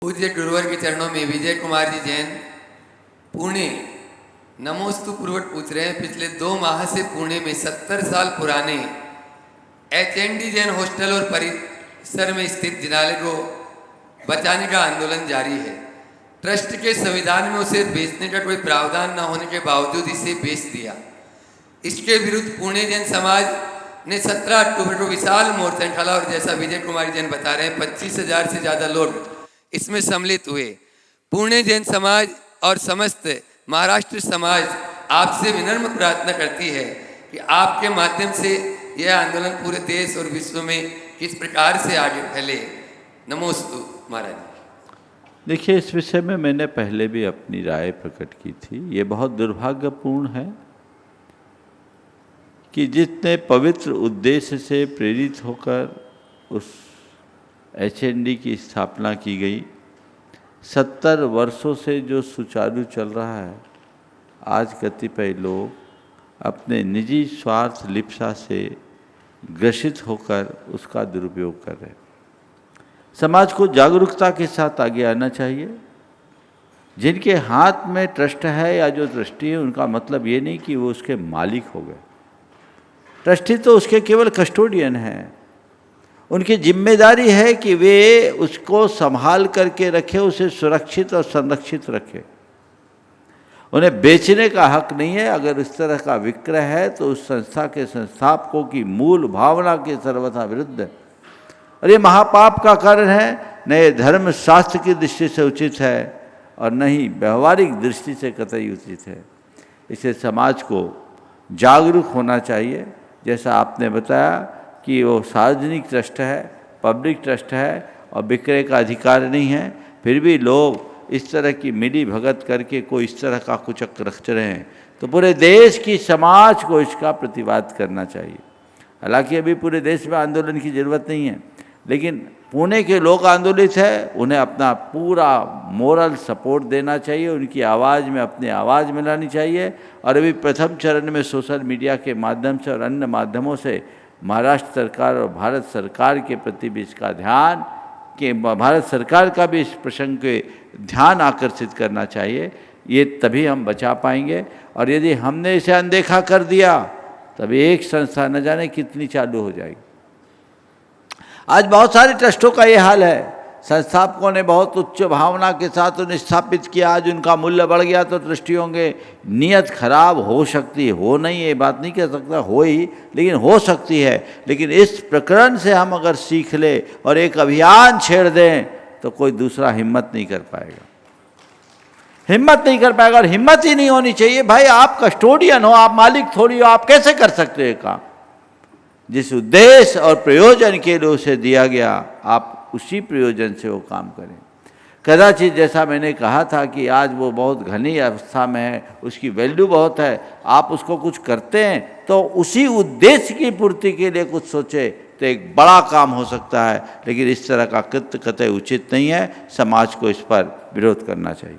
पूज्य गुरुवर के चरणों में विजय कुमार जी जैन पुणे नमोस्तु पूर्वक पूछ रहे हैं। पिछले 2 माह से पुणे में 70 साल पुराने HND जैन हॉस्टल और परिसर में स्थित जिनालय को बचाने का आंदोलन जारी है। ट्रस्ट के संविधान में उसे बेचने का कोई प्रावधान न होने के बावजूद इसे बेच दिया। इसके विरुद्ध पुणे जैन समाज ने 17 अक्टूबर को विशाल मोर्चा निकाला और जैसा विजय कुमार जैन बता रहे हैं 25,000 से ज़्यादा लोग इसमें सम्मिलित हुए। पुणे जैन समाज और समस्त महाराष्ट्र समाज आपसे विनम्र प्रार्थना करती है कि आपके माध्यम से यह आंदोलन पूरे देश और विश्व में किस प्रकार से आगे फैले। नमोस्तु महाराज। देखिए, इस विषय में मैंने पहले भी अपनी राय प्रकट की थी। ये बहुत दुर्भाग्यपूर्ण है कि जितने पवित्र उद्देश्य से प्रेरित होकर उस HND की स्थापना की गई, 70 वर्षों से जो सुचारू चल रहा है, आज कतिपय लोग अपने निजी स्वार्थ लिप्सा से ग्रसित होकर उसका दुरुपयोग कर रहे हैं। समाज को जागरूकता के साथ आगे आना चाहिए। जिनके हाथ में ट्रस्ट है या जो ट्रस्टी है, उनका मतलब ये नहीं कि वो उसके मालिक हो गए। ट्रस्टी तो उसके केवल कस्टोडियन हैं। उनकी जिम्मेदारी है कि वे उसको संभाल करके रखें, उसे सुरक्षित और संरक्षित रखें। उन्हें बेचने का हक नहीं है। अगर इस तरह का विक्रय है तो उस संस्था के संस्थापकों की मूल भावना के सर्वथा विरुद्ध है और ये महापाप का कारण है। न ये धर्म शास्त्र की दृष्टि से उचित है और न ही व्यवहारिक दृष्टि से कतई उचित है। इसे समाज को जागरूक होना चाहिए। जैसा आपने बताया कि वो सार्वजनिक ट्रस्ट है, पब्लिक ट्रस्ट है और विक्रय का अधिकार नहीं है, फिर भी लोग इस तरह की मिली भगत करके कोई इस तरह का कुचक रख रहे हैं, तो पूरे देश की समाज को इसका प्रतिवाद करना चाहिए। हालांकि अभी पूरे देश में आंदोलन की ज़रूरत नहीं है, लेकिन पुणे के लोग आंदोलित हैं, उन्हें अपना पूरा मोरल सपोर्ट देना चाहिए। उनकी आवाज़ में अपनी आवाज़ मिलानी चाहिए। और अभी प्रथम चरण में सोशल मीडिया के माध्यम से और अन्य माध्यमों से महाराष्ट्र सरकार और भारत सरकार के प्रति भी इसका ध्यान कि भारत सरकार का भी इस प्रसंग के ध्यान आकर्षित करना चाहिए। ये तभी हम बचा पाएंगे। और यदि हमने इसे अनदेखा कर दिया तब एक संस्था न जाने कितनी चालू हो जाएगी। आज बहुत सारे ट्रस्टों का ये हाल है। संस्थापकों ने बहुत उच्च भावना के साथ उन्हें स्थापित किया, आज उनका मूल्य बढ़ गया तो ट्रस्टियों के नीयत खराब हो सकती है। हो नहीं, ये बात नहीं कह सकता, हो ही, लेकिन हो सकती है। लेकिन इस प्रकरण से हम अगर सीख ले और एक अभियान छेड़ दें तो कोई दूसरा हिम्मत नहीं कर पाएगा। हिम्मत नहीं कर पाएगा और हिम्मत ही नहीं होनी चाहिए। भाई, आप कस्टोडियन हो, आप मालिक थोड़ी हो, आप कैसे कर सकते हो काम? जिस उद्देश्य और प्रयोजन के लिए उसे दिया गया, आप उसी प्रयोजन से वो काम करें। कदाचित जैसा मैंने कहा था कि आज वो बहुत घनी अवस्था में है, उसकी वैल्यू बहुत है, आप उसको कुछ करते हैं तो उसी उद्देश्य की पूर्ति के लिए कुछ सोचे तो एक बड़ा काम हो सकता है। लेकिन इस तरह का कृत्य कतई उचित नहीं है। समाज को इस पर विरोध करना चाहिए।